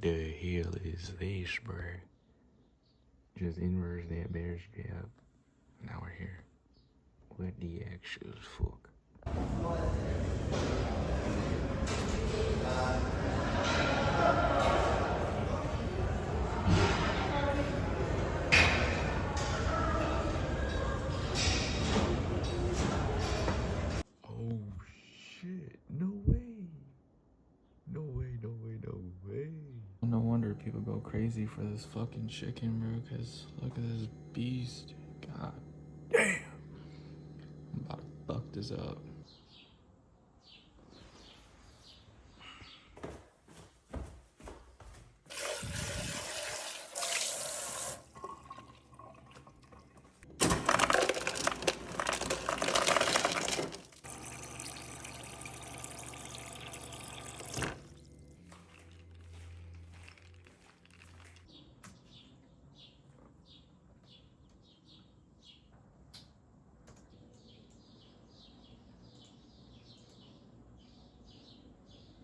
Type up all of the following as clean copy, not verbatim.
What the hell is this, bruh? Just inverse that bear's gap. Now we're here. What the actual fuck? Oh shit, no way. No way, no way, no way. No wonder people go crazy for this fucking chicken, bro, cause look at this beast. God damn. I'm about to fuck this up.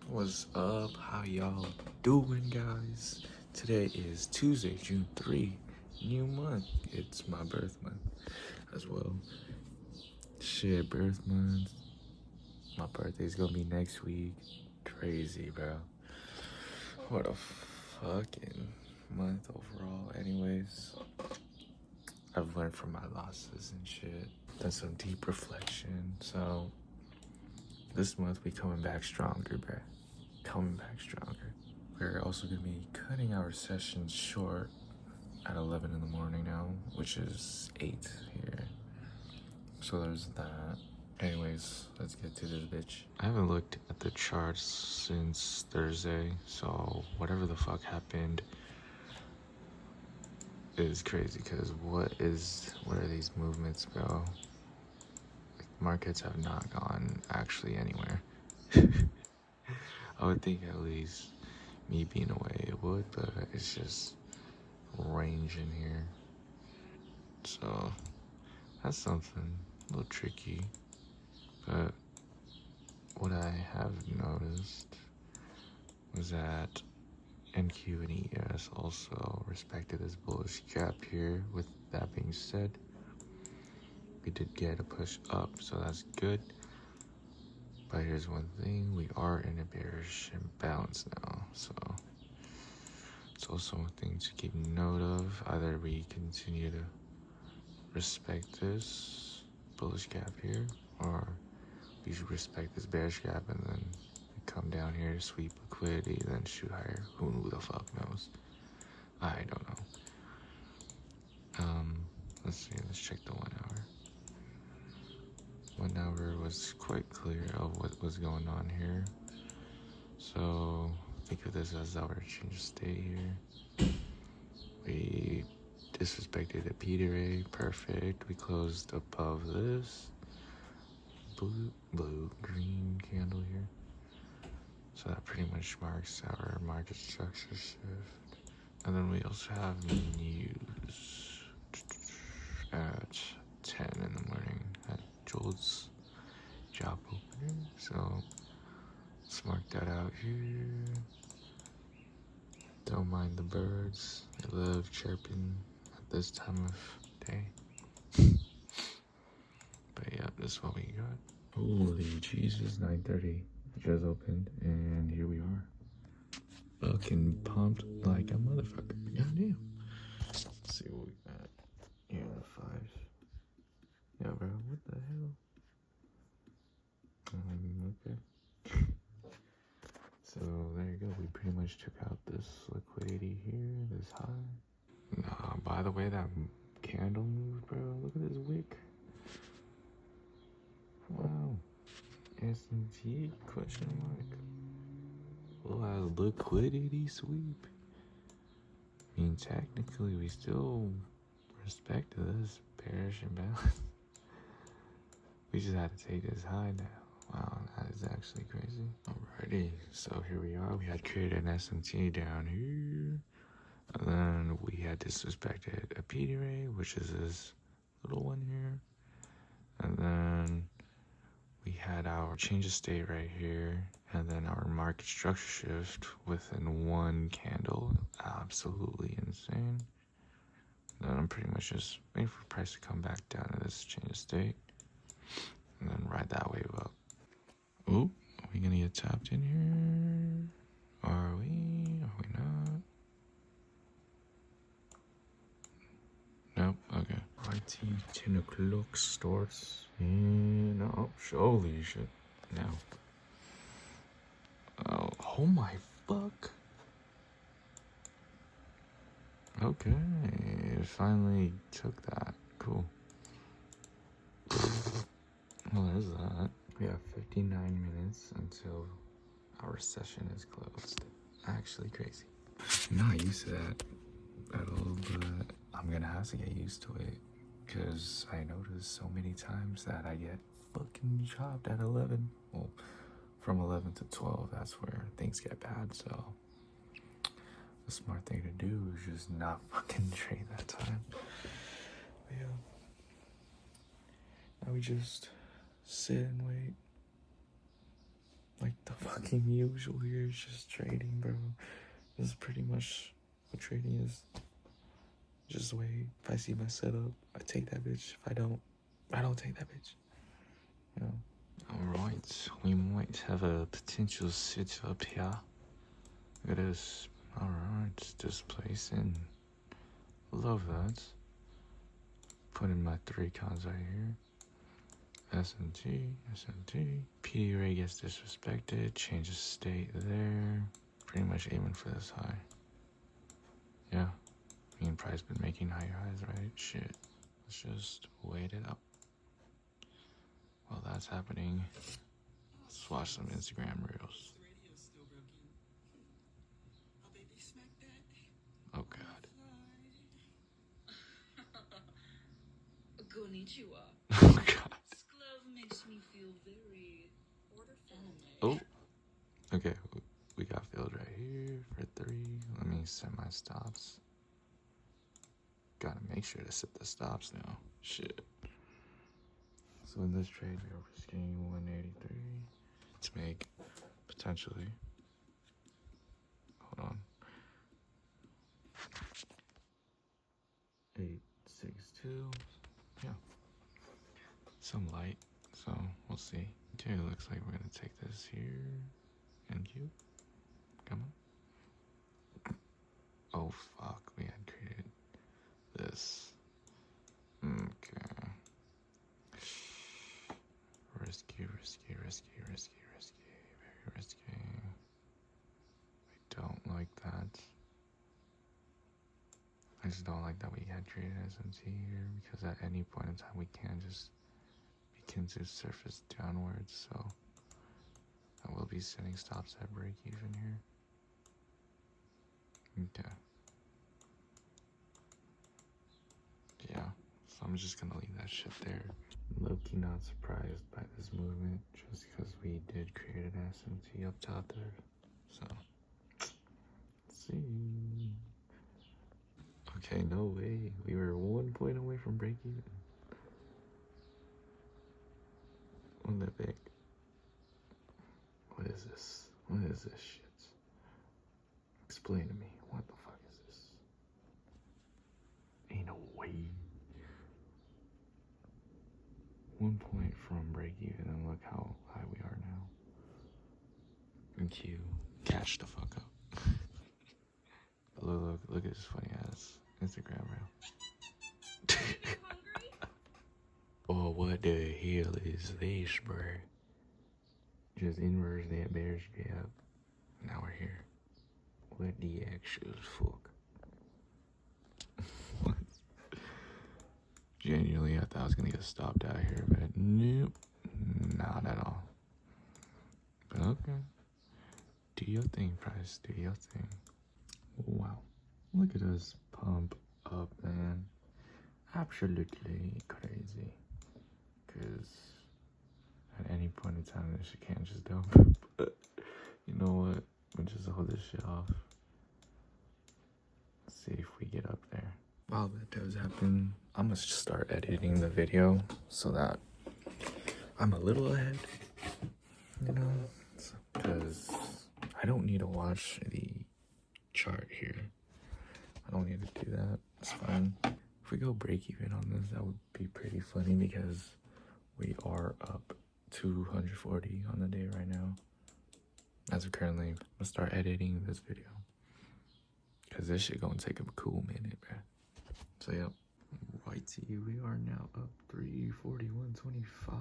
What's up? How y'all doing, guys? Today is Tuesday, June 3, new month. It's my birth month as well. Shit, birth month. My birthday's gonna be next week. Crazy, bro. What a fucking month overall. Anyways, I've learned from my losses and shit. Done some deep reflection. So this month we coming back stronger, bruh. Coming back stronger. We're also gonna be cutting our sessions short at 11 in the morning now, which is 8 here. So there's that. Anyways, let's get to this bitch. I haven't looked at the charts since Thursday, so whatever the fuck happened is crazy, because what are these movements, bro? Like, markets have not gone actually anywhere. I would think at least me being away it would, but it's just range in here. So that's something a little tricky. But what I have noticed was that NQ and ES also respected this bullish gap here. With that being said, we did get a push up, so that's good. But here's one thing, we are in a bearish imbalance now, so it's also one thing to keep note of. Either we continue to respect this bullish gap here, or we should respect this bearish gap and then come down here, sweep liquidity, then shoot higher. Who the fuck knows? I don't know. Let's see, let's check the 1 hour. 1 hour was quite clear of what was going on here. So think of this as our change of state here. We disrespected a P-Ray, perfect. We closed above this blue green candle here. So that pretty much marks our market structure shift. And then we also have news at 10 in the morning at Joel's job opening. So let's mark that out here. Don't mind the birds. They love chirping at this time of day. But yeah, this is what we got. Holy Jesus, 9:30 just opened, and here we are. Fucking pumped like a motherfucker. Goddamn. Let's see what we got here in the 5. Yeah, bro, what the hell? Okay. So there you go. We pretty much took out this liquidity here, this high. Nah, by the way, that candle moved, bro. Look at this wick. Wow. S&T question mark. Little liquidity sweep. I mean, technically, we still respect this bearish imbalance. We just had to take this high now. Wow, that is actually crazy. Alrighty, so here we are. We had created an SMT down here. And then we had disrespected a P-Ray, which is this little one here. And then we had our change of state right here, and then our market structure shift within one candle. Absolutely insane. Then I'm pretty much just waiting for price to come back down to this change of state, and then ride that wave up. Oh, are we gonna get tapped in here? Are we? Are we not? Nope, okay. IT 10 o'clock starts in, oh, holy shit. Now. Oh my fuck. Okay, it finally took that. Cool. Well, there's that. We have 59 minutes until our session is closed. Actually crazy. I'm not used to that at all, but I'm gonna have to get used to it, because I noticed so many times that I get fucking chopped at 11. Well, from 11 to 12, that's where things get bad, so the smart thing to do is just not fucking trade that time. But yeah. Now we just sit and wait. Like the fucking usual here is just trading, bro. This is pretty much what trading is. Just wait. If I see my setup, I take that bitch. If I don't take that bitch. You know? Alright, we might have a potential setup here. Look at this. Alright, displacing. Love that. Put in my 3 cons right here. SMT, PD ray gets disrespected, changes state there. Pretty much aiming for this high. Yeah, me and Price been making higher highs, right? Shit, let's just wait it up. While that's happening, let's watch some Instagram reels. Oh god. Konnichiwa. Oh god. This glove makes me feel very orderful. Oh. Okay, we got filled right here for 3. Let me set my stops. Gotta make sure to set the stops now. Shit. So in this trade, we are risking 183 to make potentially. Hold on. 862. Yeah. Some light. So we'll see. Okay, looks like we're gonna take this here. NQ. Come on. Oh fuck, we had created this. Okay. Risky. Very risky. I don't like that. I just don't like that we had created SMT here, because at any point in time we can just begin to surface downwards, so I will be setting stops at break even here. Okay. Yeah, so I'm just gonna leave that shit there. Low-key not surprised by this movement, just because we did create an SMT up top there. So, let's see. Okay, no way. We were 1 point away from break even. What the heck? What is this? What is this shit? Explain to me. What the fuck is this? Ain't no way. 1 point from break even, and look how high we are now. Thank you. Cash the fuck up. Look at this funny ass Instagram reel. Oh, what the hell is this, bro? Just inverse that bear's gap. Now we're here. What the actual fuck? What? Genuinely, I thought I was gonna get stopped out here, but nope. Not at all. But okay. Do your thing, Price. Do your thing. Wow. Look at us pump up, man. Absolutely crazy. Because at any point in time, this shit can't just dump. But you know what? We'll just hold this shit off. See if we get up there. While that does happen, I'm gonna start editing the video so that I'm a little ahead, you know, because I don't need to watch the chart here. I don't need to do that. It's fine. If we go break even on this, that would be pretty funny because we are up 240 on the day right now. As of currently, I'm gonna start editing this video because this shit gonna take a cool minute, bruh. So yeah, righty, we are now up 341.25.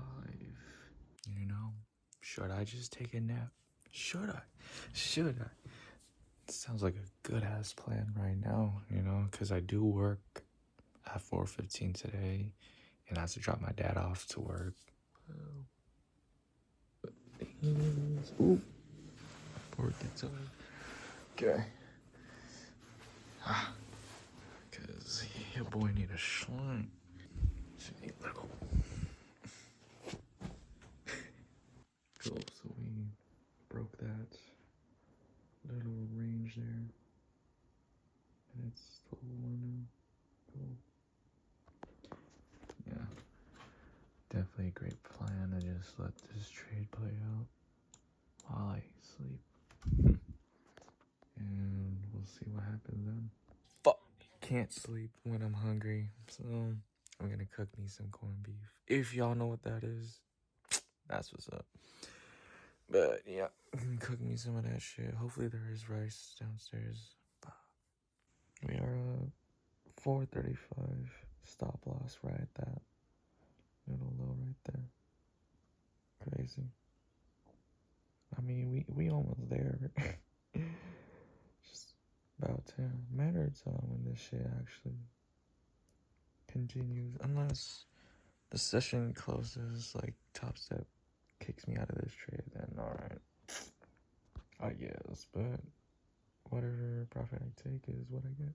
You know, should I just take a nap? Should I? Should I? It sounds like a good ass plan right now, you know, because I do work at 4:15 today, and I have to drop my dad off to work. Ooh, poor guitar. Okay. Because your boy need a shrine. Should need little. Cool, so we broke that little range there. And it's 12-1 now. Cool. Yeah. Definitely a great plan to just let this trade play out while I sleep. And we'll see what happens then. Fuck. Can't sleep when I'm hungry. So I'm gonna cook me some corned beef. If y'all know what that is, that's what's up. But yeah, cook me some of that shit. Hopefully there is rice downstairs. We are 435. Stop loss right at that. Little low right there. Crazy. I mean, we almost there. Just about to matter of time when this shit actually continues. Unless the session closes, like Top Step kicks me out of this trade, then alright. I guess, but whatever profit I take is what I get.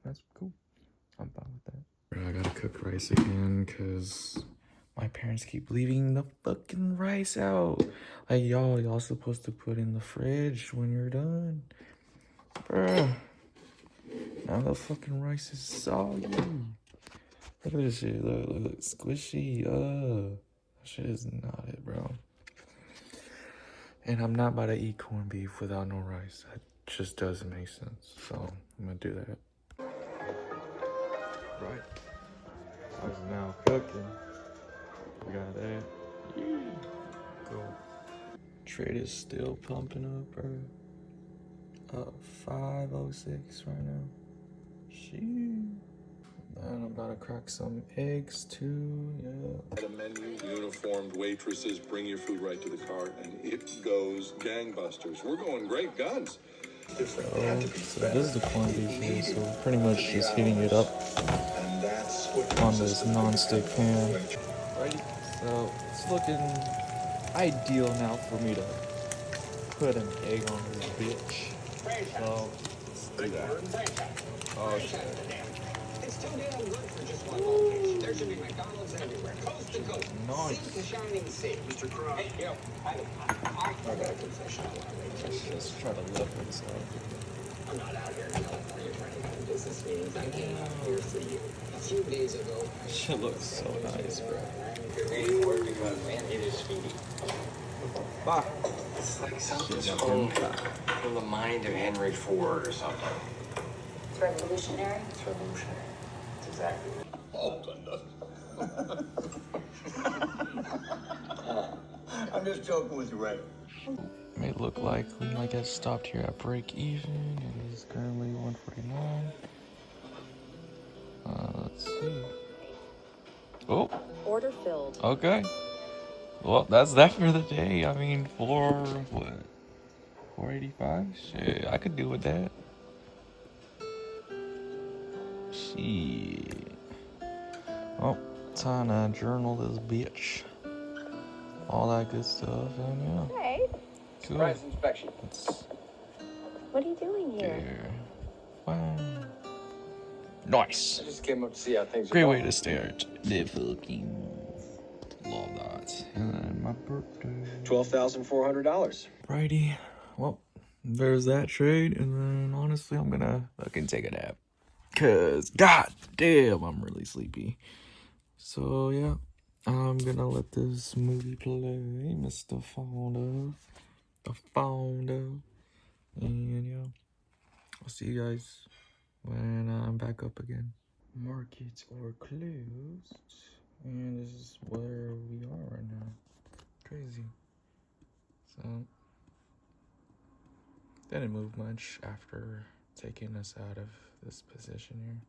That's cool. I'm fine with that. I gotta cook rice again because my parents keep leaving the fucking rice out. Like, y'all supposed to put in the fridge when you're done. Bruh. Now the fucking rice is soggy. Look at this shit. Look, squishy. That shit is not it, bro. And I'm not about to eat corned beef without no rice. That just doesn't make sense. So I'm gonna do that. Right. I was now cooking. We got that. Cool. Trade is still pumping up, bro. Up 506 right now. Sheesh. And I'm about to crack some eggs too, yeah. At a menu, uniformed waitresses bring your food right to the cart, and it goes gangbusters. We're going great guns. So this is the corned beef here, so we're pretty much just heating it up on this non-stick pan. Right, so it's looking ideal now for me to put an egg on this bitch. So let's do that. Oh shit. It's too damn good for just one location. There should be McDonald's everywhere, coast to coast. Nice. Sea to shining sea. Mr. Cross. Hey, yo, I got a confession. Let's try to lift this up. I'm not out here in California trying to have business meetings. I came out here for you. A few days ago. Shit looks so nice, bro. Man, it is speedy. Bah. It's like something's from the mind of Henry Ford or something. It's revolutionary. It's revolutionary. It's exactly. Oh, I'm just joking with you, right? It may look like we might get stopped here at break even. It is currently 149. Let's see. Oh, Order filled. okay. Well, that's that for the day. I mean, for what? 485? Shit, I could deal with that. Shit. Oh, time to journal this bitch. All that good stuff, and yeah. Hey, Cool. Surprise inspection. It's what are you doing here? there. Wow. Nice. I just came up to see how things are Great going. way to start the fucking love that. And then my birthday. $12,400. Righty. Well, there's that trade, and then honestly, I'm gonna fucking take a nap. Cause god damn, I'm really sleepy. So yeah, I'm gonna let this movie play, Mr. Founder. The Founder. And yeah, I'll see you guys when I'm back up again. Markets are closed. And this is where we are right now. Crazy. So, didn't move much after taking us out of this position here.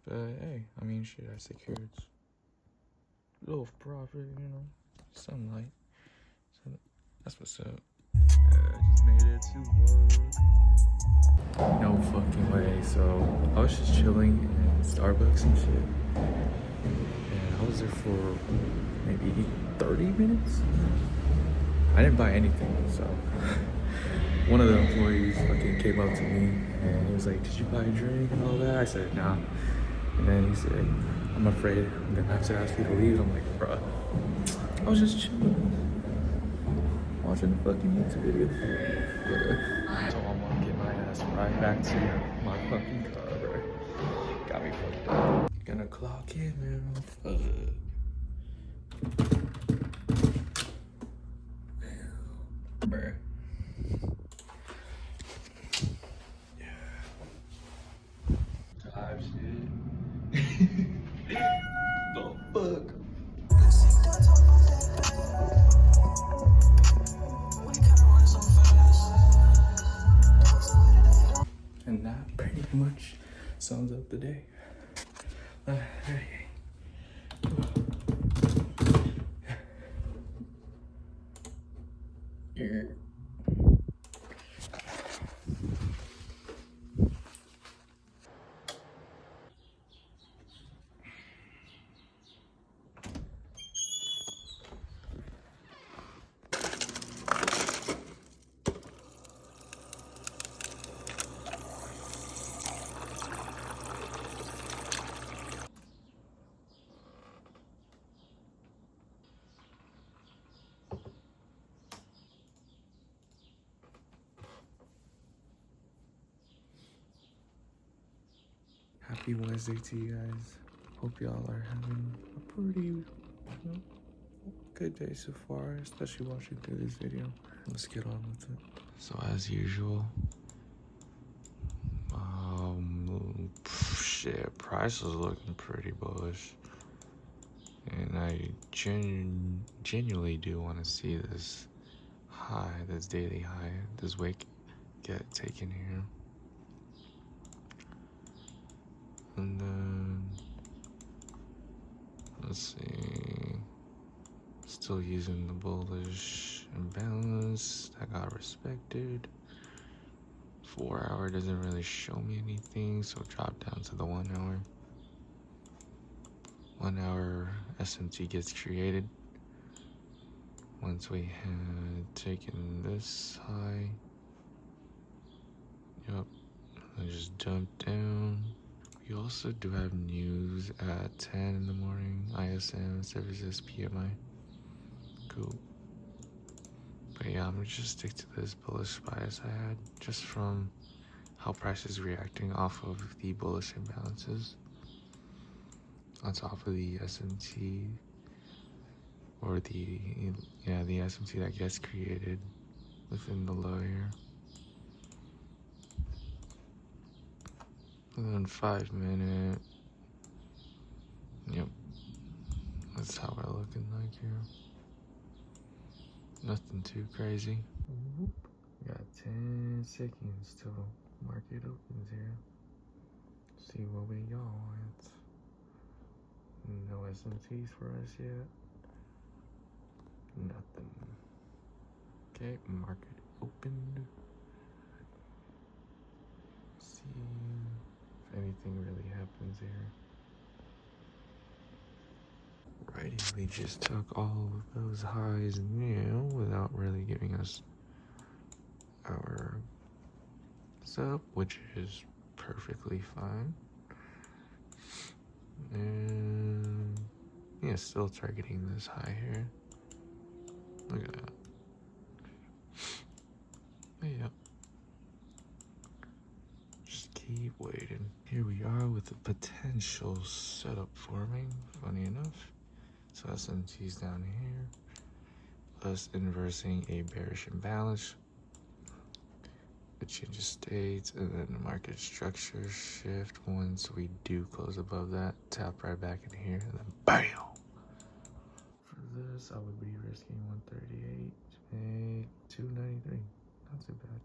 But hey, I mean, shit, I secured a little profit, you know, sunlight. So that's what's up. I just made it to work. No fucking way. So I was just chilling in Starbucks and shit. And I was there for maybe 30 minutes. I didn't buy anything, so one of the employees fucking came up to me and he was like, "Did you buy a drink and all that?" I said, "Nah." And then he said, "I'm afraid I'm gonna have to ask you to leave." I'm like, "Bruh, I was just chilling, watching the fucking YouTube video." So I'm gonna get my ass right back to my fucking car, bro. Got me fucked up. Gonna clock in now. Fuck. Bruh. Type shit. The fuck? And that pretty much sums up the day. Yeah. Happy Wednesday to you guys. Hope y'all are having a pretty good day so far, especially watching through this video. Let's get on with it. So as usual, shit, price is looking pretty bullish. And I genuinely do want to see this high, this daily high, this wick get taken here. And then, let's see, still using the bullish imbalance that got respected. 4 hour doesn't really show me anything, so drop down to the 1 hour. 1 hour SMT gets created. Once we had taken this high, yep, I just jumped down. We also do have news at 10 in the morning, ISM, services, PMI. Cool. But yeah, I'm gonna just stick to this bullish bias I had, just from how price is reacting off of the bullish imbalances on top of the SMT, or the SMT that gets created within the low here. And then 5 minute, yep, that's how we're looking like here. Nothing too crazy. Whoop. Got 10 seconds till market opens here. See what we got. No SMTs for us yet. Nothing. Okay, market opened. See if anything really happens here. Righty, we just took all of those highs now without really giving us our sub, which is perfectly fine. And yeah, still targeting this high here. Look at that. Yeah. Just keep waiting. Here we are with a potential setup forming, funny enough. So S&T's down here. Us inversing a bearish imbalance. It changes states, and then the market structure shift. Once we do close above that, tap right back in here, and then BAM! For this, I would be risking 138 and 293. Not too bad.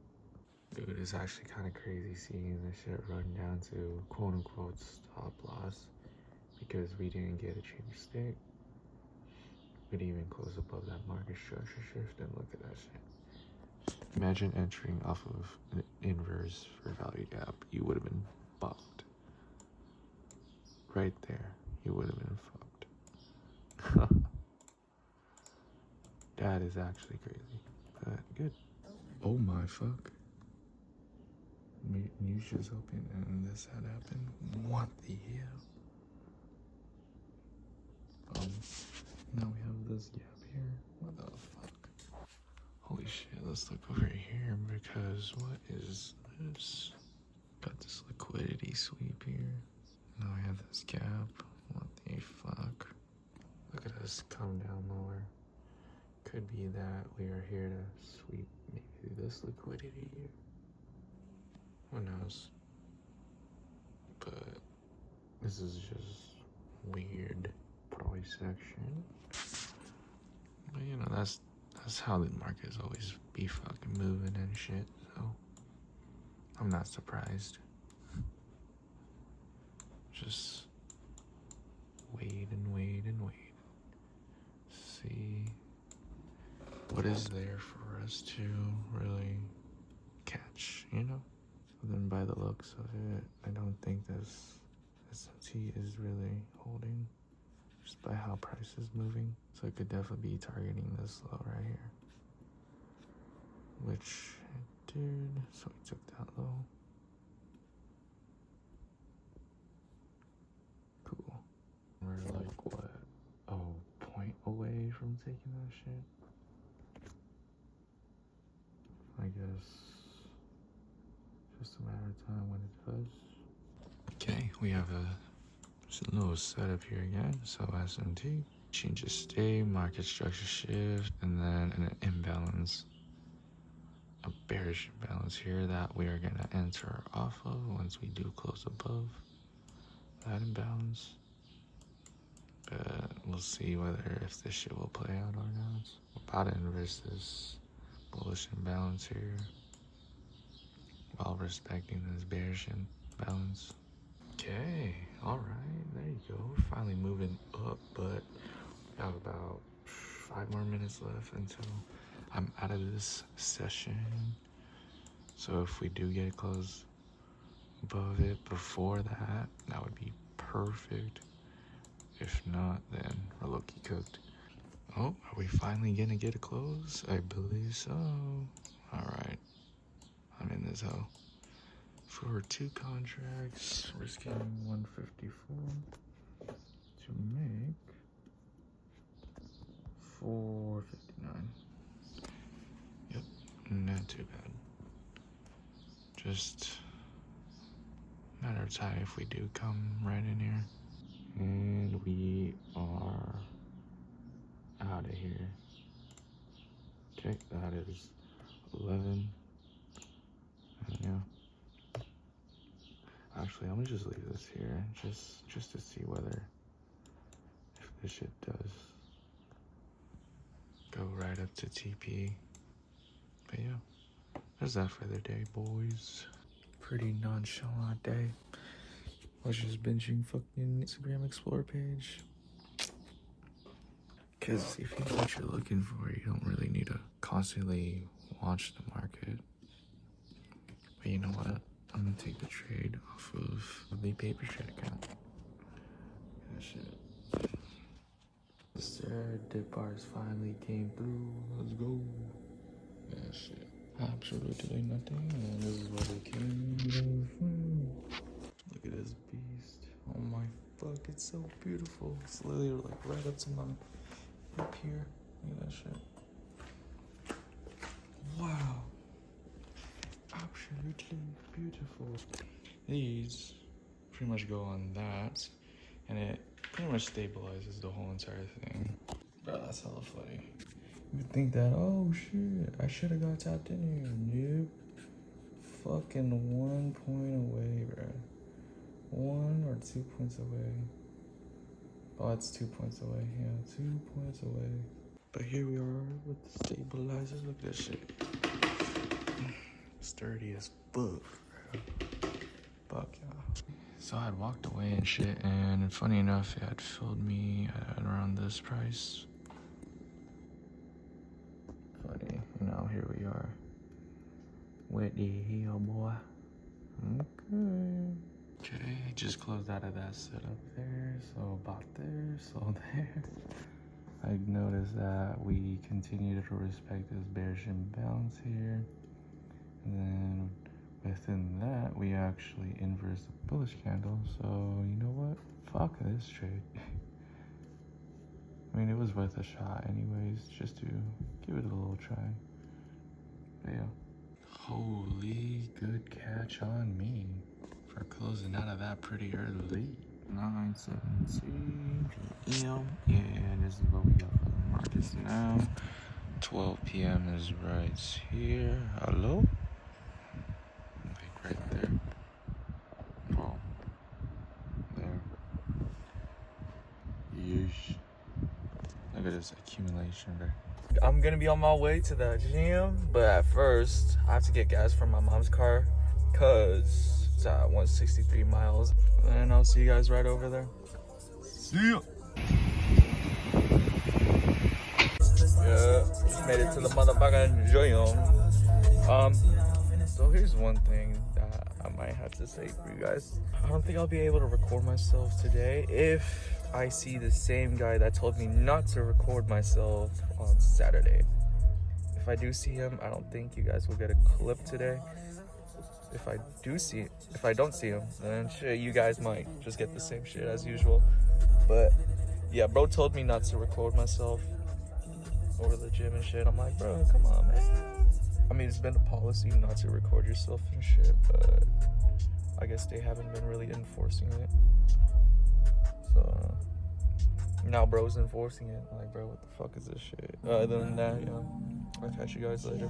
Dude, it's actually kind of crazy seeing this shit run down to quote unquote stop loss because we didn't get a change of state. We didn't even close above that market structure shift, and look at that shit. Imagine entering off of an inverse for value gap. You would have been fucked. Right there. You would have been fucked. That is actually crazy. But good. Oh my fuck. News just opened and this had happened. What the hell? Now we have this gap here. What the fuck? Holy shit, let's look over here because what is this? Got this liquidity sweep here. Now we have this gap. What the fuck? Look at us come down lower. Could be that we are here to sweep maybe this liquidity here. Who knows? But this is just weird price action. But you know, that's how the markets always be fucking moving and shit, so I'm not surprised. Just wait and wait and wait. See what is there for us to really catch, you know? So then by the looks of it, I don't think this S&T is really holding. Just by how price is moving. So it could definitely be targeting this low right here. Which it did. So we took that low. Cool. We're like what? Oh, point away from taking that shit. I guess just a matter of time when it does. Okay, we have a little setup here again. So S&T changes state, market structure shift, and then an imbalance, a bearish imbalance here that we are gonna enter off of once we do close above that imbalance. But we'll see whether if this shit will play out or not. We're about to inverse this bullish imbalance here while respecting this bearish imbalance. Okay, all right, there you go. We're finally moving up, but we have about 5 more minutes left until I'm out of this session. So if we do get close above it before that, that would be perfect. If not, then we're low-key cooked. Oh, are we finally gonna get a close? I believe so. All right, I'm in this hole. For 2 contracts, risking 154 to make 459. Yep, not too bad. Just a matter of time if we do come right in here. And we are out of here. Okay, that is 11. And yeah. Actually, I'm gonna just leave this here, just to see whether if this shit does go right up to TP. But yeah, there's that for the day, boys. Pretty nonchalant day. I was just binging fucking Instagram Explore page. Cause if you know what you're looking for, you don't really need to constantly watch the market. But you know what? I'm gonna take the trade off of the paper trade account. That shit. Sir, dip bars finally came through. Let's go. That shit. Absolutely nothing. And this is what it came from. Look at this beast. Oh my fuck, it's so beautiful. It's literally like right up to my up here. Look at that shit. Wow. Absolutely beautiful. These pretty much go on that, and it pretty much stabilizes the whole entire thing. Bro, that's hella funny. You would think that, oh shit, I should have got tapped in here. Nope. Fucking 1 point away, bro. 1 or 2 points away. Oh, it's 2 points away. Yeah, 2 points away. But here we are with the stabilizer. Look at this shit. Sturdy as fuck, bro. Fuck yeah. So I had walked away and shit, and funny enough, it had filled me at around this price. Funny, you know, here we are. With the heel, boy. Okay, just closed out of that setup there, so bought there, sold there. I noticed that we continue to respect this bearish imbalance here. And then within that, we actually inverse the bullish candle. So, you know what? Fuck this trade. I mean, it was worth a shot anyways, just to give it a little try. But yeah. Holy good catch on me for closing out of that pretty early. 9:17 p.m. and this is what we got for the markets now. 12 p.m. is right here. Hello? Like right there. Oh. There. Yeesh. Look at this accumulation there. I'm gonna be on my way to the gym, but at first I have to get gas from my mom's car because it's at 163 miles. And I'll see you guys right over there. See ya. Yeah, just made it to the motherfucking gym. So here's one thing that I might have to say for you guys. I don't think I'll be able to record myself today if I see the same guy that told me not to record myself on Saturday. If I do see him, I don't think you guys will get a clip today. If I don't see him, then shit, you guys might just get the same shit as usual. But yeah, bro told me not to record myself over the gym and shit. I'm like, bro, come on, man. I mean, it's been a policy not to record yourself and shit, but I guess they haven't been really enforcing it. So now bro's enforcing it. Like, bro, what the fuck is this shit? Other than that, yeah, I'll catch you guys later.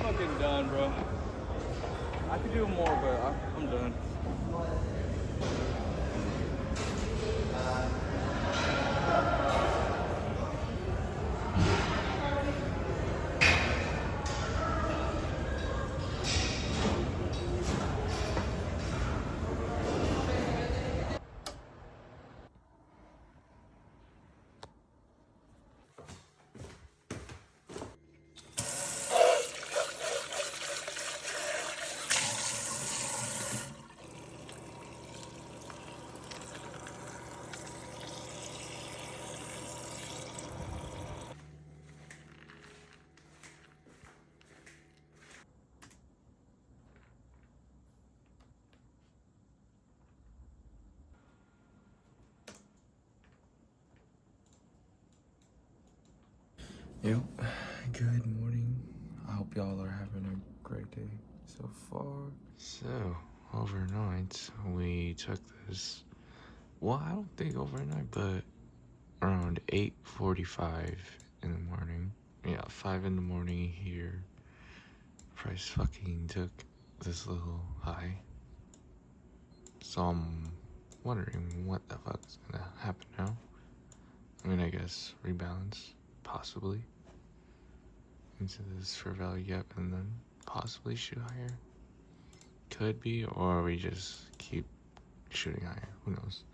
Fucking done, bro. I could do more, but I'm done. Yep, good morning. I hope y'all are having a great day so far. So, overnight, we took this, well, I don't think overnight, but around 8:45 in the morning. yeah, 5 in the morning here. Price fucking took this little high. So I'm wondering what the fuck's gonna happen now. I mean, I guess rebalance, possibly, into this for value gap and then possibly shoot higher. Could be, or we just keep shooting higher. Who knows?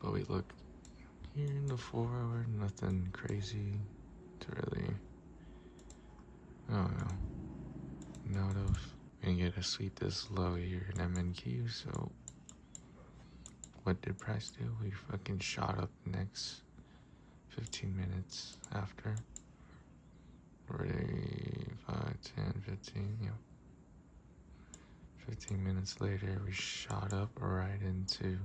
But we look here in the 4 hour, nothing crazy to really, I don't know, note of. We didn't get a sweep this low here in MNQ, so what did price do? We fucking shot up the next 15 minutes after. Already 5, 10, 15, yeah. 15 minutes later, we shot up right into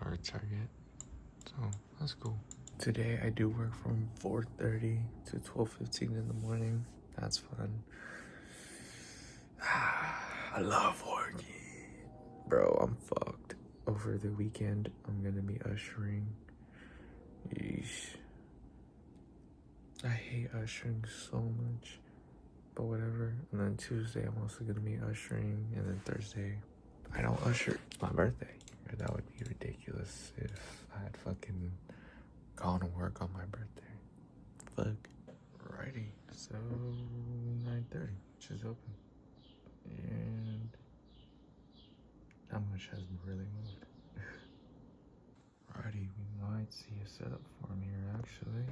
our target. So that's cool. Today I do work from 4:30 to 12:15 in the morning. That's fun. I love working. Bro, I'm fucked. Over the weekend, I'm gonna be ushering. Yeesh. I hate ushering so much. But whatever. And then Tuesday, I'm also gonna be ushering. And then Thursday, I don't usher. It's my birthday. That would be ridiculous if I had fucking gone to work on my birthday. Fuck. Alrighty. So 9:30, which is open. And not much has really moved. Alrighty, we might see a setup form here actually.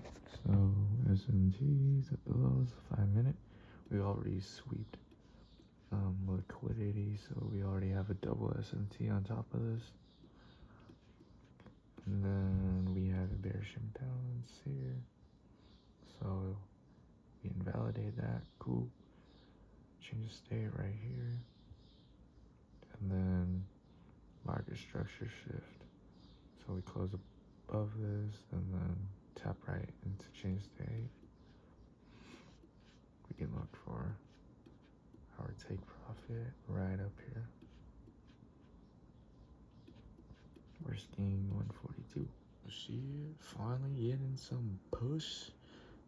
So SMT's at the lowest, 5 minute. We already sweeped liquidity, so we already have a double SMT on top of this. And then we have a bearish imbalance here. So we invalidate that, cool. Change the state right here. And then market structure shift. So we close above this and then tap right into change state. We can look for our take profit right up here. We're skiing 142. Shit, finally getting some push.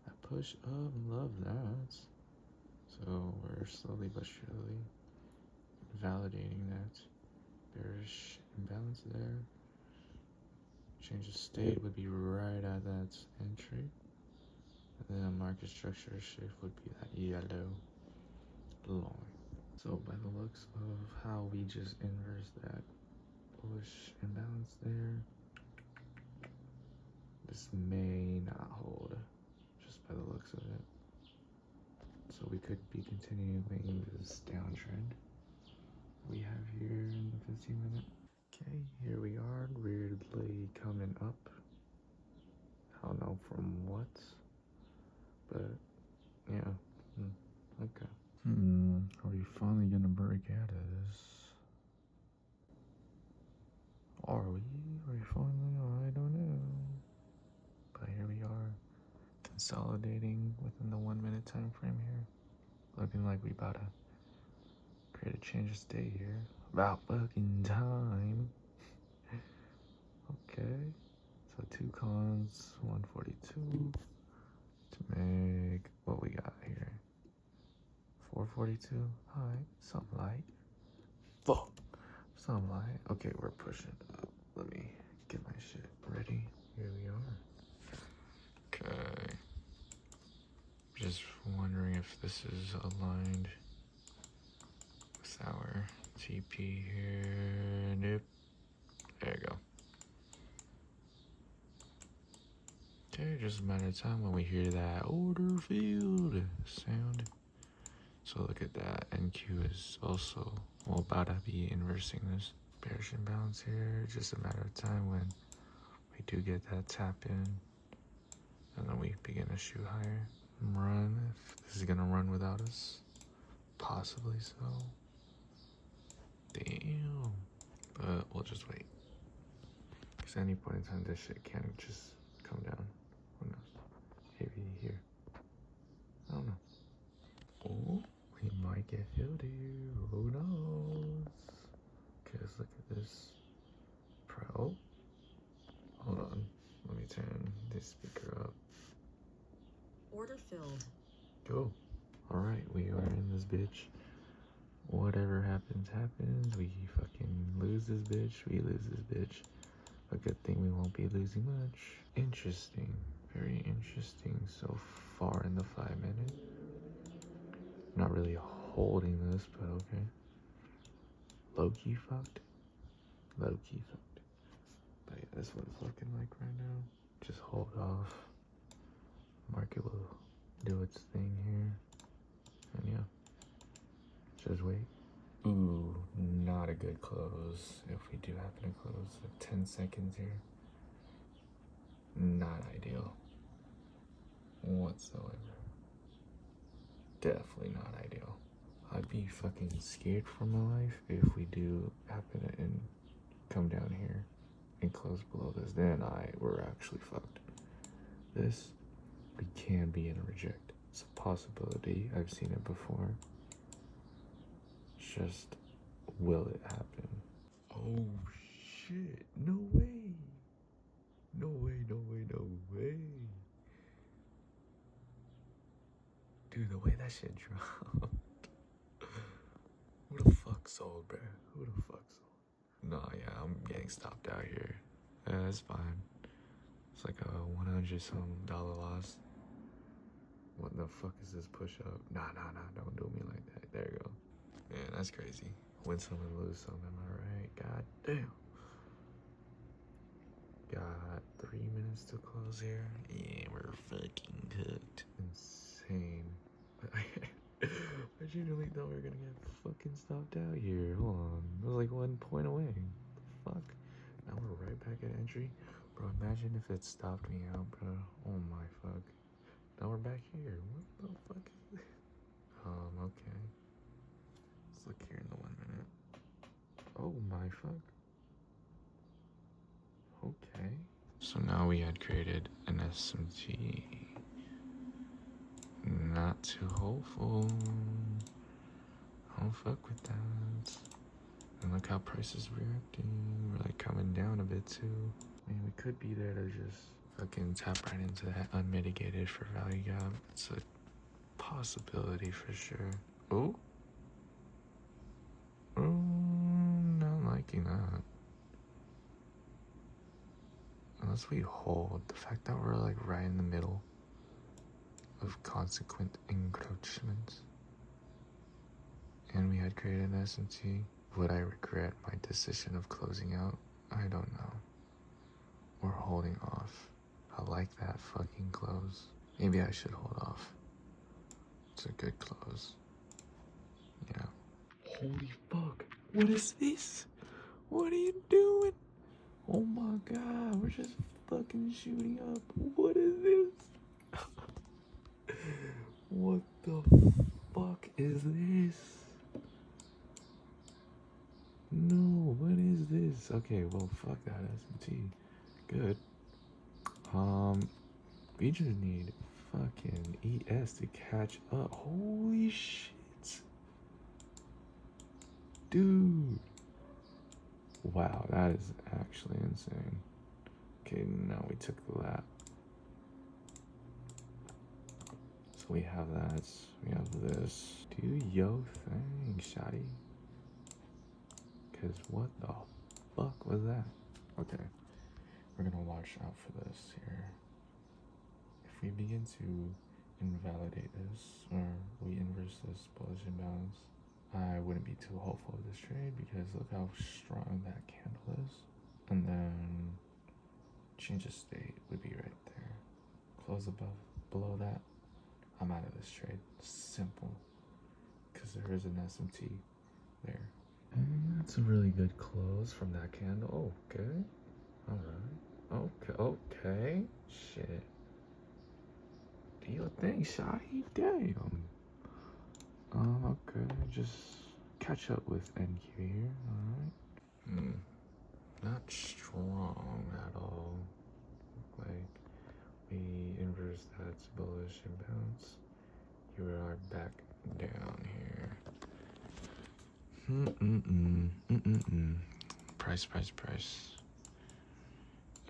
A push up, love that. So we're slowly but surely validating that. Bearish imbalance there. Change of state would be right at that entry. And then market structure shift would be that yellow line. So by the looks of how we just inverse that bullish imbalance there, this may not hold, just by the looks of it. So we could be continuing this downtrend we have here in the 15 minute. Okay, here we are, weirdly coming up. I don't know from what, but yeah, okay. Are we finally gonna break out of this? Are we? Are we finally? I don't know. But here we are, consolidating within the 1 minute time frame here. Looking like we about to create a change of state here. About fucking time. Okay. So 2 cons, 142 to make what we got here. 442. Alright, some light. Fuck. Some light. Okay, we're pushing up. Let me get my shit ready. Here we are. Okay. Just wondering if this is aligned with our TP here. Nope. There you go. Okay, just a matter of time when we hear that order field sound. So look at that. NQ is also about to be inversing this bearish imbalance here. Just a matter of time when we do get that tap in. And then we begin to shoot higher. Run, if this is gonna run without us. Possibly so. Damn. But we'll just wait. Because at any point in time, this shit can just come down. Who knows? Maybe here. I don't know. Oh, we might get filled here. Who knows? Okay, let's look at this. Pro. Hold on. Let me turn this speaker up. Order filled. Go. Alright, we are in this bitch. Whatever happens, happens. We fucking lose this bitch. We lose this bitch. A good thing we won't be losing much. Interesting. Very interesting so far in the 5 minute. Not really holding this, but okay. Low-key fucked. Low-key fucked. But yeah, that's what it's looking like right now. Just hold off. Market will do its thing here. And yeah. Just wait. Ooh, not a good close. If we do happen to close at 10 seconds here. Not ideal. Whatsoever. Definitely not ideal. I'd be fucking scared for my life if we do happen to come down here and close below this. Then we're actually fucked. This, we can be in a reject. It's a possibility. I've seen it before. Just, will it happen? Oh shit, no way. No way, no way, no way. Dude, the way that shit dropped. Who the fuck sold, bruh? Who the fuck sold? Nah, yeah, I'm getting stopped out here. It's fine. It's like a $100-some loss. What the fuck is this push up? Nah, don't do me like that. There you go. Man, that's crazy. Win some and lose some, am I right? God damn. Got 3 minutes to close here. Yeah, we're fucking cooked. Insane. I genuinely thought we were gonna get fucking stopped out here. Hold on. It was like 1 point away. The fuck? Now we're right back at entry. Bro, imagine if it stopped me out, bro. Oh my fuck. Now we're back here. What the fuck is this? Okay. Let's look here in the 1 minute. Oh my fuck. Okay. So now we had created an SMT. Not too hopeful. Don't fuck with that. And look how price is reacting. We're like coming down a bit too. I mean, we could be there to just fucking tap right into that unmitigated for value gap. It's a possibility for sure. Oh. Oh, not liking that. Unless we hold, the fact that we're like right in the middle of consequent encroachments and we had created an SMT, would I regret my decision of closing out? I don't know. Or holding off. I like that fucking close. Maybe I should hold off. It's a good close. Yeah. Holy fuck. What is this? What are you doing? Oh my god, we're just fucking shooting up. What is this? What the fuck is this? No, what is this? Okay, well, fuck that SMT. Good. We just need fucking ES to catch up. Holy shit. Dude. Wow, that is actually insane. Okay, now we took the lap. So we have that. We have this. Do yo thing, shawty. Cause what the fuck was that? Okay, we're gonna watch out for this here. If we begin to invalidate this, or we inverse this bullish imbalance, I wouldn't be too hopeful of this trade because look how strong that candle is. And then change of state would be right there. Close below that, I'm out of this trade. Simple. Because there is an SMT there. And that's a really good close from that candle. Okay. Alright. Okay. Shit. Do your thing, Shotty. Damn. Okay, just catch up with NQ here, alright? Not strong at all. Like, we inverse that bullish imbalance. You are back down here. Price.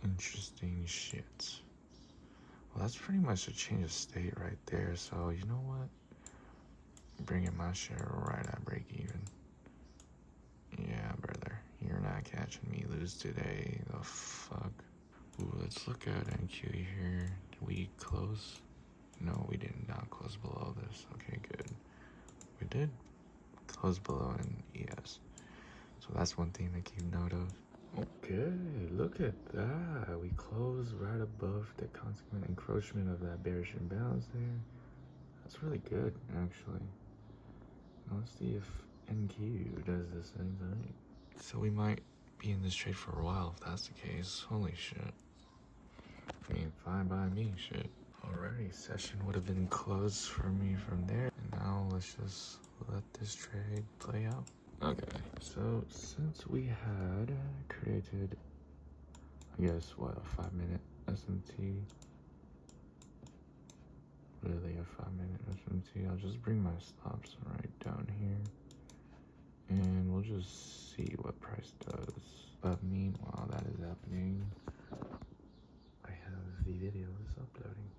Interesting shit. Well, that's pretty much a change of state right there. So, you know what? Bringing my share right at break even. Yeah, brother. You're not catching me lose today. The fuck? Ooh, let's look at NQ here. Did we close? No, we did not close below this. Okay, good. We did close below in ES. So that's one thing to keep note of. Okay, look at that. We closed right above the consequent encroachment of that bearish imbalance there. That's really good, actually. Now let's see if NQ does the same thing. So we might be in this trade for a while if that's the case. Holy shit. I mean, fine by me, shit. Alrighty, session would have been closed for me from there. And now let's just let this trade play out. Okay, so since we had created, I guess, what, a 5-minute SMT? Really, a 5-minute SMT? I'll just bring my stops right down here. And we'll just see what price does. But meanwhile, that is happening. I have the videos uploading.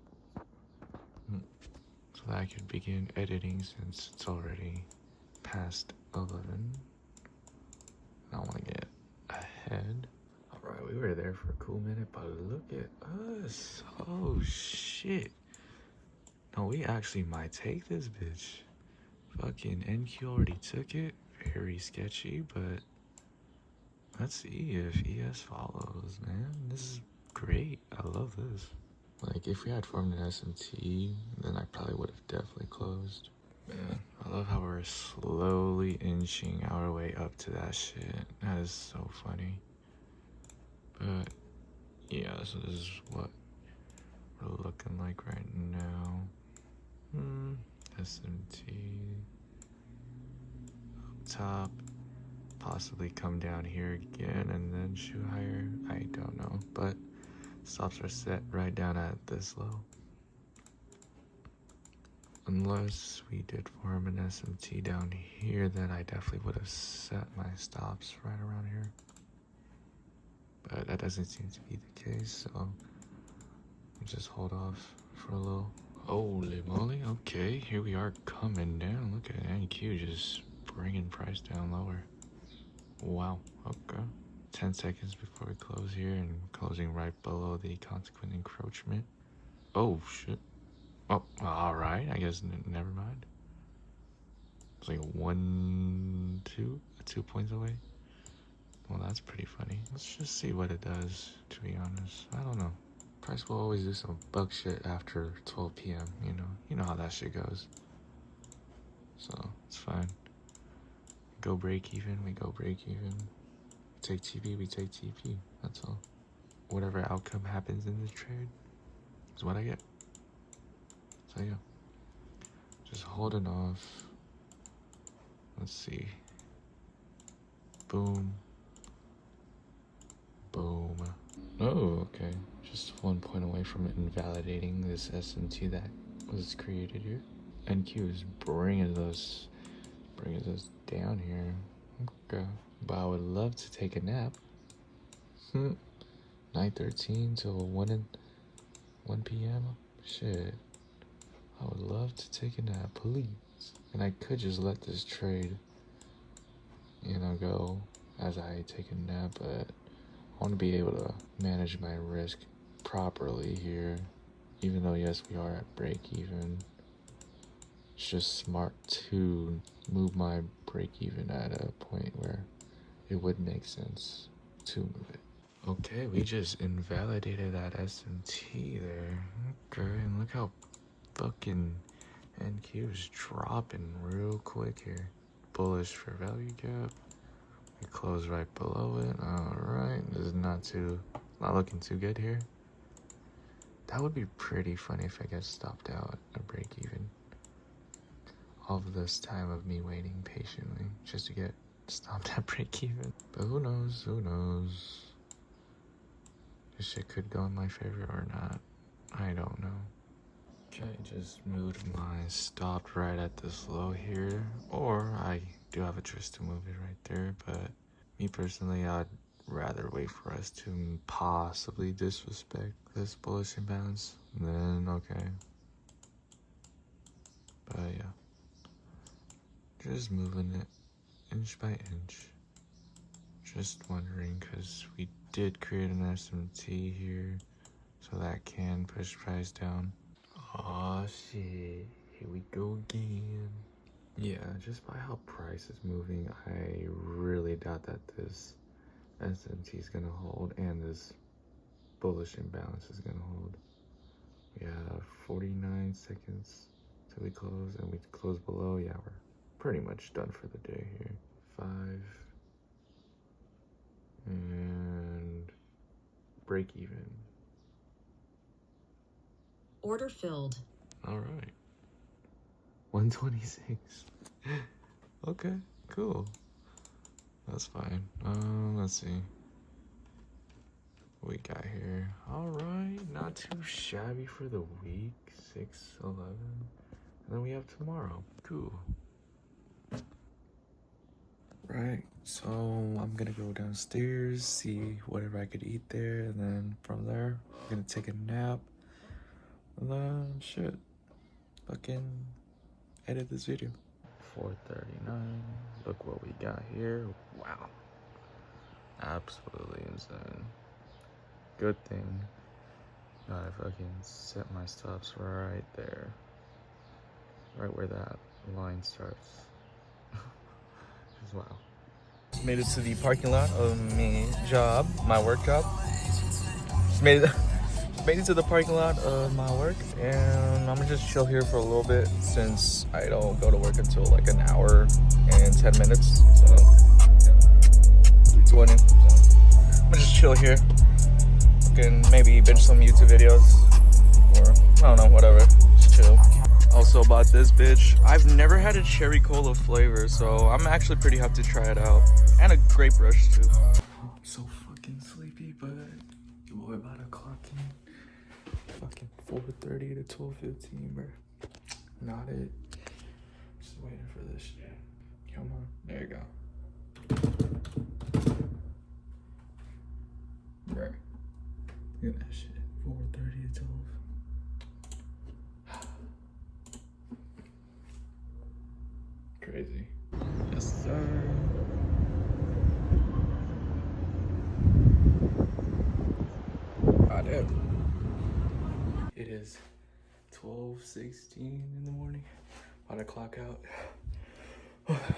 So that I could begin editing since it's already past 11. I want to get ahead. Alright, we were there for a cool minute, but look at us. Oh shit. No, we actually might take this bitch. Fucking NQ already took it. Very sketchy, but let's see if ES follows, man. This is great. I love this. Like, if we had formed an SMT, then I probably would have definitely closed. Man, I love how we're slowly inching our way up to that shit. That is so funny. But, yeah, so this is what we're looking like right now. SMT. Up top. Possibly come down here again and then shoot higher. I don't know, but stops are set right down at this low. Unless we did form an SMT down here, then I definitely would have set my stops right around here. But that doesn't seem to be the case, so I'll just hold off for a little. Holy moly, okay, here we are coming down. Look at NQ just bringing price down lower. Wow, okay. 10 seconds before we close here and closing right below the consequent encroachment. Oh, shit. Oh, alright, I guess never mind. It's like 2 points away. Well, that's pretty funny. Let's just see what it does, to be honest. I don't know. Price will always do some bug shit after 12 p.m., you know? You know how that shit goes. So, it's fine. Go break even, we go break even. Take TP, we take TP. That's all. Whatever outcome happens in the trade is what I get. So yeah, just holding off. Let's see. Boom. Boom. Oh, okay. Just 1 point away from invalidating this SMT that was created here. NQ is bringing us down here. Okay. But I would love to take a nap. 9:13 till 1 p.m. Shit. I would love to take a nap, please. And I could just let this trade, go as I take a nap, but I want to be able to manage my risk properly here. Even though, yes, we are at break even. It's just smart to move my break even at a point where it would make sense to move it. Okay, we just invalidated that SMT there. Okay, and look how fucking NQ is dropping real quick here. Bullish for value gap. We close right below it. Alright, this is not looking too good here. That would be pretty funny if I get stopped out at break even. All of this time of me waiting patiently just to get stopped at break even. But who knows, This shit could go in my favor or not. I don't know. Okay, just moved my stop right at this low here. Or I do have a twist to move it right there, but me personally, I'd rather wait for us to possibly disrespect this bullish imbalance, then okay. But yeah, just moving it inch by inch. Just wondering, because we did create an SMT here, so that can push price down. Oh shit, here we go again. Yeah, just by how price is moving, I really doubt that this SMT is gonna hold and this bullish imbalance is gonna hold. We have 49 seconds till we close, and we close below. Yeah, we're pretty much done for the day here. 5 and break even. Order filled. All right, 126. Okay, cool. That's fine. Let's see what we got here. All right, not too shabby for the week. 6-11, and then we have tomorrow. Cool. Right, so I'm gonna go downstairs, see whatever I could eat there, and then from there, I'm gonna take a nap, and then shit, fucking edit this video. 4:39. Look what we got here. Wow, absolutely insane. Good thing that I fucking set my stops right there, right where that line starts. Wow. Just made it to the parking lot of my work job. Just made it to the parking lot of my work, and I'm gonna just chill here for a little bit since I don't go to work until like an hour and 10 minutes. So 20. So I'm gonna just chill here. Can maybe binge some YouTube videos, or I don't know, whatever. Just chill. Also bought this bitch. I've never had a cherry cola flavor, so I'm actually pretty hyped to try it out. And a grape rush too. I'm so fucking sleepy, but we're about to clock in. Fucking 4:30 to 12:15, bro. Not it. Just waiting for this shit. Come on. There you go. Right. Look at that shit. 4:30 to 12. Crazy. Yes, sir. It is 12:16 in the morning. About to clock out.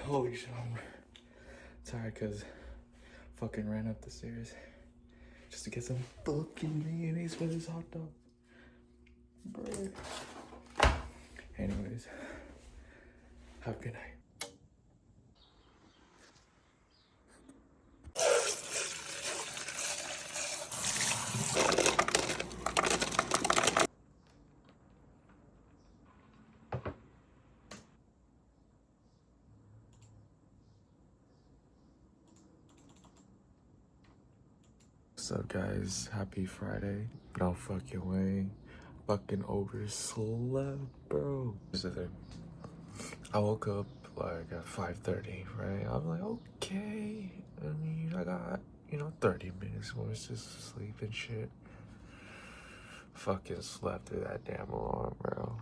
Holy shit, I'm tired because fucking ran up the stairs just to get some fucking mayonnaise for this hot dog. Bruh. Anyways, have a good night. What's up, guys? Happy Friday. No fucking way. Fucking overslept, bro. Here's the thing. I woke up like at 5:30, right? I'm like, okay. I mean, I got, 30 minutes more to sleep and shit. Fucking slept through that damn alarm, bro.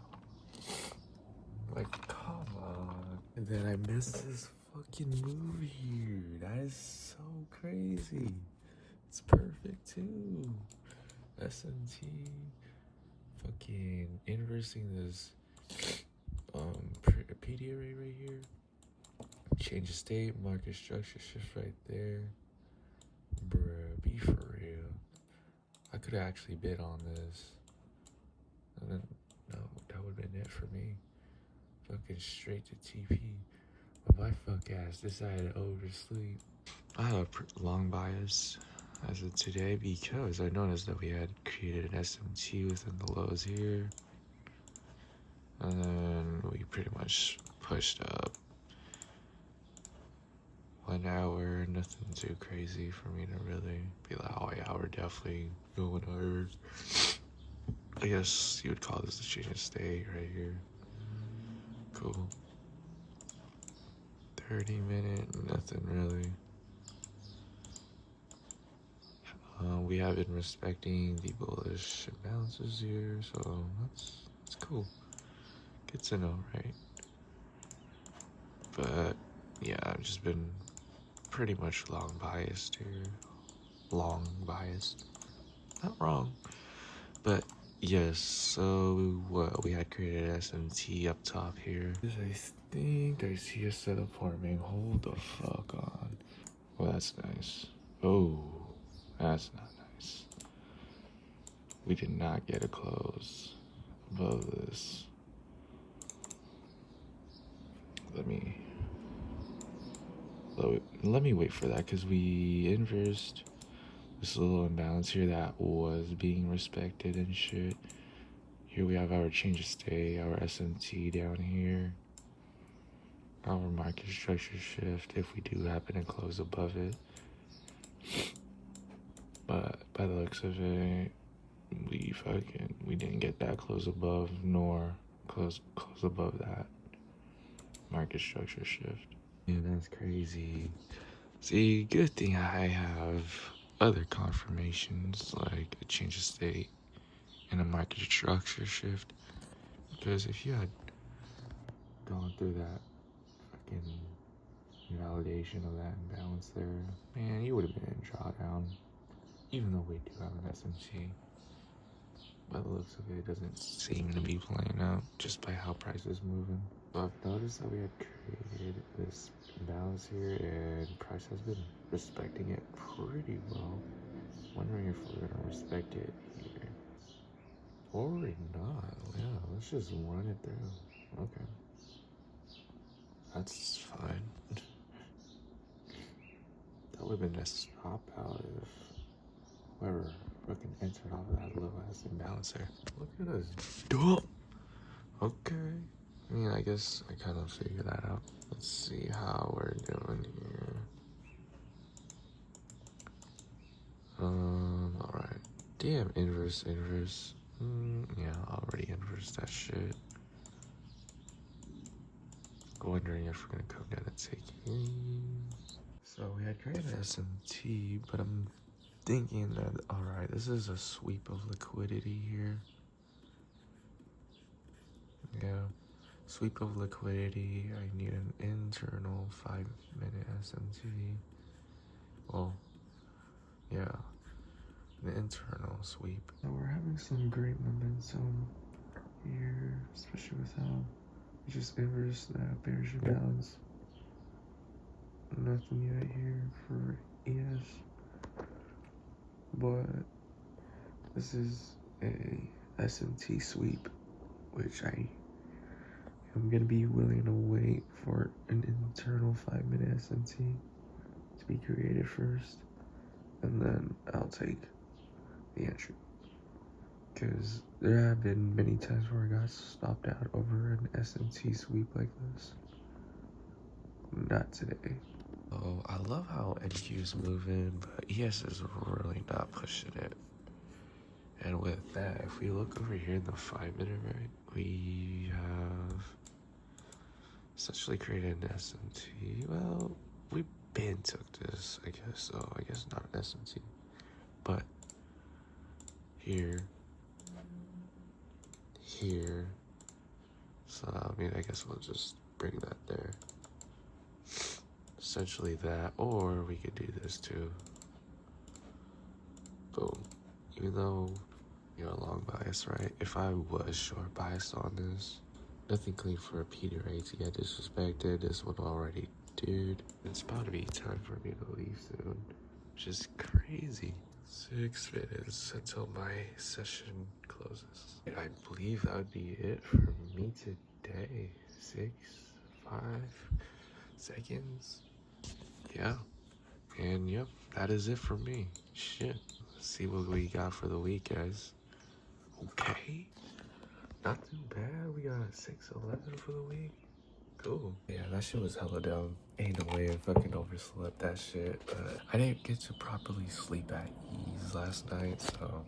Like, come on. And then I missed this fucking movie. That is so crazy. It's perfect too. SMT, fucking inversing this PD array right here. Change of state, market structure shift right there. Bruh, be for real. I could have actually bid on this. And then, no, that would have been it for me. Fucking straight to TP. But my fuck ass decided to oversleep. I have a long bias as of today because I noticed that we had created an SMT within the lows here, and then we pretty much pushed up 1 hour. Nothing too crazy for me to really be like, oh yeah, we're definitely going higher. I guess you would call this the change of state right here. Cool. 30-minute, nothing really. We have been respecting the bullish imbalances here, so that's cool. Good to know, right? But yeah, I've just been pretty much long biased here. Long biased. Not wrong. But yes, so what we had created SMT up top here. I think I see a set of farming. Hold the fuck on. Well, that's nice. Oh, that's not nice. We did not get a close above this. Let me wait for that, because we inversed this little imbalance here that was being respected and shit. Here we have our change of state, our SMT down here, our market structure shift if we do happen to close above it. But by the looks of it, we didn't get that close above, nor close above that market structure shift. Yeah, that's crazy. See, good thing I have other confirmations like a change of state and a market structure shift, because if you had gone through that fucking validation of that imbalance there, man, you would have been in drawdown. Even though we do have an SMT, by the looks of it, it doesn't seem to be playing out just by how price is moving. So I've noticed that we had created this imbalance here, and price has been respecting it pretty well. Wondering if we're gonna respect it here, or not. Yeah, let's just run it through. Okay, that's fine. That would have been a stop out if whoever fucking entered off of that little ass imbalance there. Look at us dump. Okay. I mean, I guess I kind of figured that out. Let's see how we're doing here. Alright. Damn, inverse. Yeah, already inverse that shit. Wondering if we're gonna come down and take it. So we had created SMT, but I'm thinking that, alright, this is a sweep of liquidity here. Yeah. Sweep of liquidity. I need an internal 5-minute SMT. Well, yeah, the internal sweep. So we're having some great momentum here, especially with how we just inverse that bearish imbalance. Nothing yet here for ES, but this is a SMT sweep, which I'm gonna be willing to wait for an internal 5-minute SMT to be created first, and then I'll take the entry. Because there have been many times where I got stopped out over an SMT sweep like this. Not today. Oh, I love how NQ is moving, but ES is really not pushing it. And with that, if we look over here in the 5-minute, right, we have essentially created an SMT. Well, we took this, I guess, so I guess not an SMT. But here, so I mean, I guess we'll just bring that there. Essentially that, or we could do this too. Boom. Even though you're a long bias, right? If I was short biased on this, nothing clean for a P-to-A to get disrespected. This one already, dude. It's about to be time for me to leave soon, which is crazy. 6 minutes until my session closes. I believe that would be it for me today. 5 seconds. Yeah. And yep, that is it for me. Shit. Let's see what we got for the week, guys. Okay. Not too bad. We got 6:11 for the week. Cool. Yeah, that shit was hella dumb. Ain't no way I fucking overslept that shit. But I didn't get to properly sleep at ease last night, so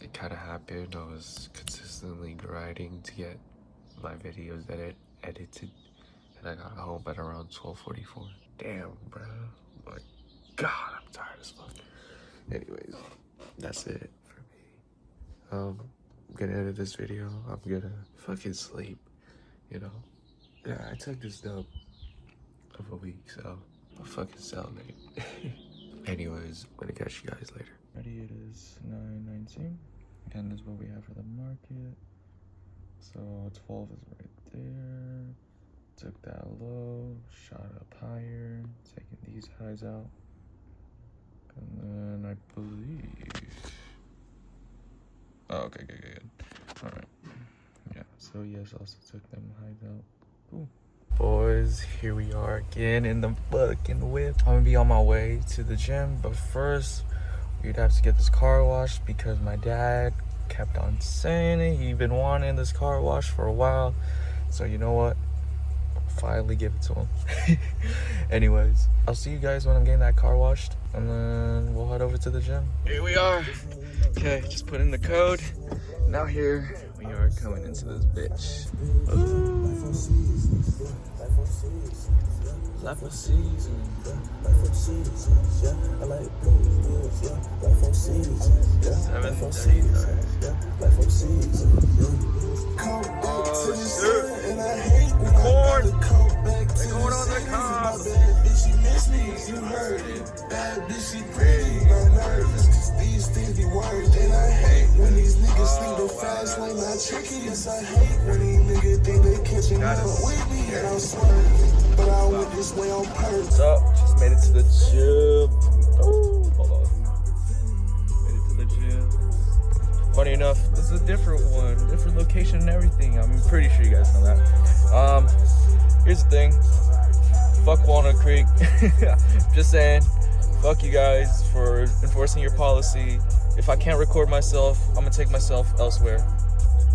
it kind of happened. I was consistently grinding to get my videos edited, and I got home at around 12:44. Damn, bro. My God, I'm tired as fuck. Anyways, that's it for me. I'm gonna edit this video. I'm gonna fucking sleep, you know? Yeah, I took this dub of a week, so I'll fucking celebrate. Anyways, I'm gonna catch you guys later. Ready, it is 9:19. Again, this is what we have for the market. So 12 is right there. Took that low, shot up higher, taking these highs out. And then I believe, oh, okay, good. All right, yeah, so yes, also took them highs out. Cool. Boys, here we are again in the fucking whip. I'm gonna be on my way to the gym, but first, we'd have to get this car washed because my dad kept on saying it. He'd been wanting this car washed for a while. So you know what? Finally give it to him. Anyways, I'll see you guys when I'm getting that car washed, and then we'll head over to the gym. Here we are. Okay, just put in the code. Now here we are coming into this bitch. Ooh. Life of season. Life of seasons, yeah. I like things, yeah. Life of seasons, yeah. Life of seasons, yeah. Life of seasons, yeah. Oh, shit. And I hate corn. They're going on the car. Bad bitch, she miss me. You heard it. Bad bitch, she pretty. I'm nervous, cause these things be words. And I hate when these niggas think the fast lane not tricky. Yes, I hate when these niggas think they catching up with me. And I'm swerving. But I went this way on purpose. What's up? Just made it to the gym. Oh, hold on. Made it to the gym. Funny enough, this is a different one, different location and everything. I'm pretty sure you guys know that. Here's the thing. Fuck Walnut Creek. Just saying. Fuck you guys for enforcing your policy. If I can't record myself, I'm gonna take myself elsewhere.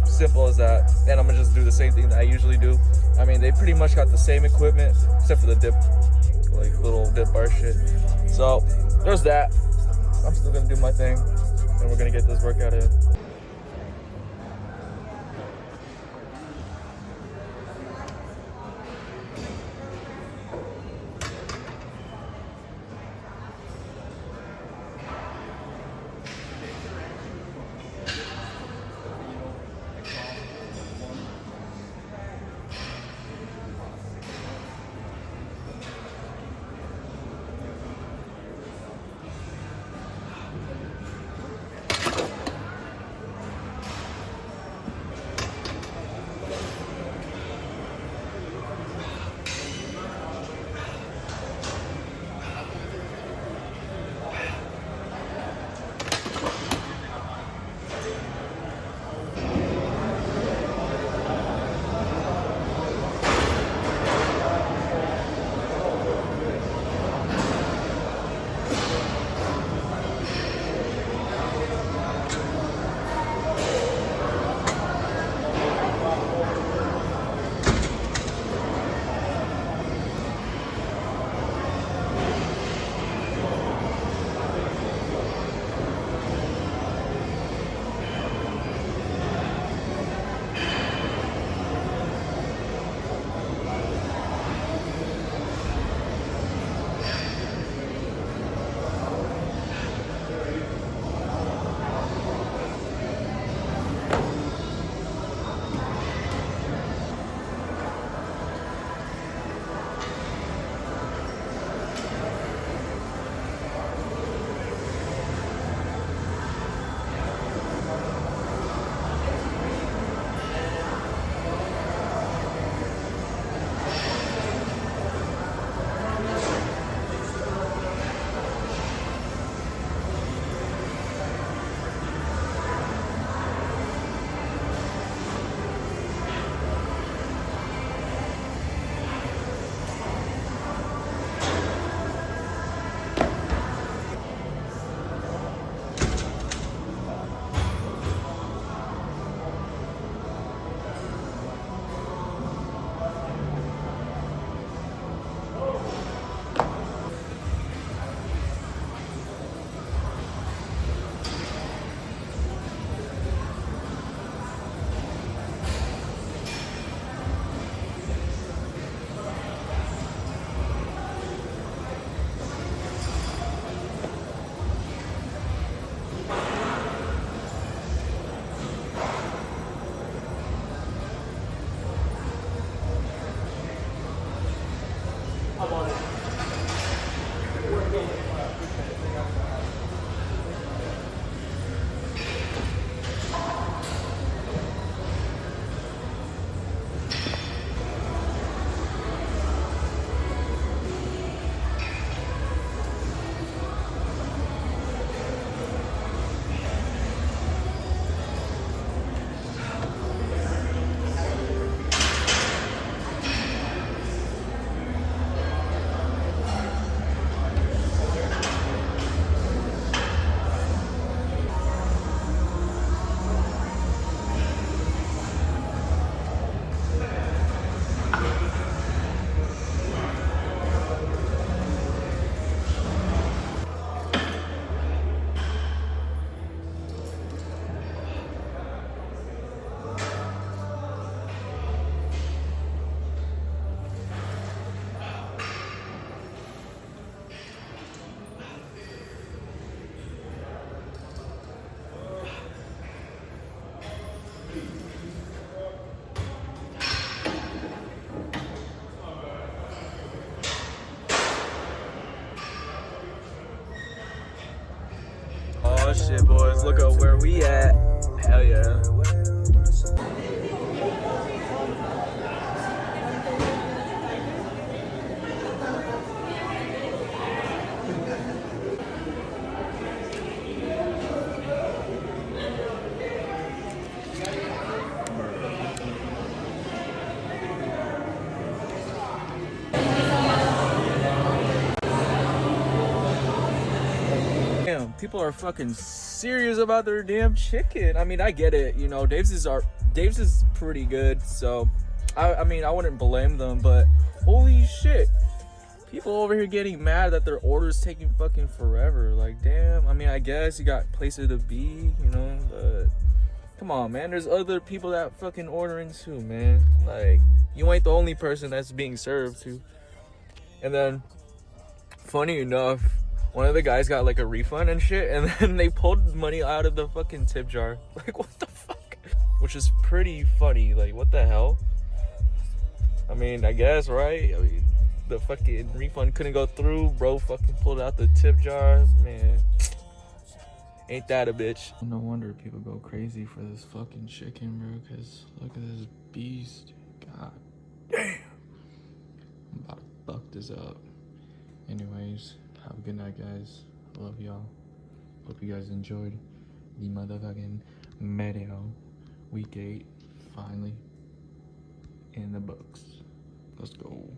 Simple as that. And I'm gonna just do the same thing that I usually do. I mean, they pretty much got the same equipment, except for the dip, like little dip bar shit. So there's that. I'm still gonna do my thing, and we're gonna get this workout in. Look at where we at. Hell yeah. Damn, people are fucking serious about their damn chicken. I mean, I get it, you know, Dave's is pretty good, so I mean, I wouldn't blame them, but holy shit. People over here getting mad that their order's taking fucking forever. Like, damn, I mean, I guess you got places to be, you know, but come on, man, there's other people that fucking ordering too, man. Like, you ain't the only person that's being served to. And then, funny enough, one of the guys got like a refund and shit, and then they pulled money out of the fucking tip jar. Like, what the fuck? Which is pretty funny. Like, what the hell? I mean, I guess, right? I mean, the fucking refund couldn't go through. Bro fucking pulled out the tip jar. Man, ain't that a bitch? No wonder people go crazy for this fucking chicken, bro, because look at this beast. God damn. I'm about to fuck this up. Anyways, have a good night, guys. I love y'all. Hope you guys enjoyed the motherfucking video. Week 8, finally in the books. Let's go.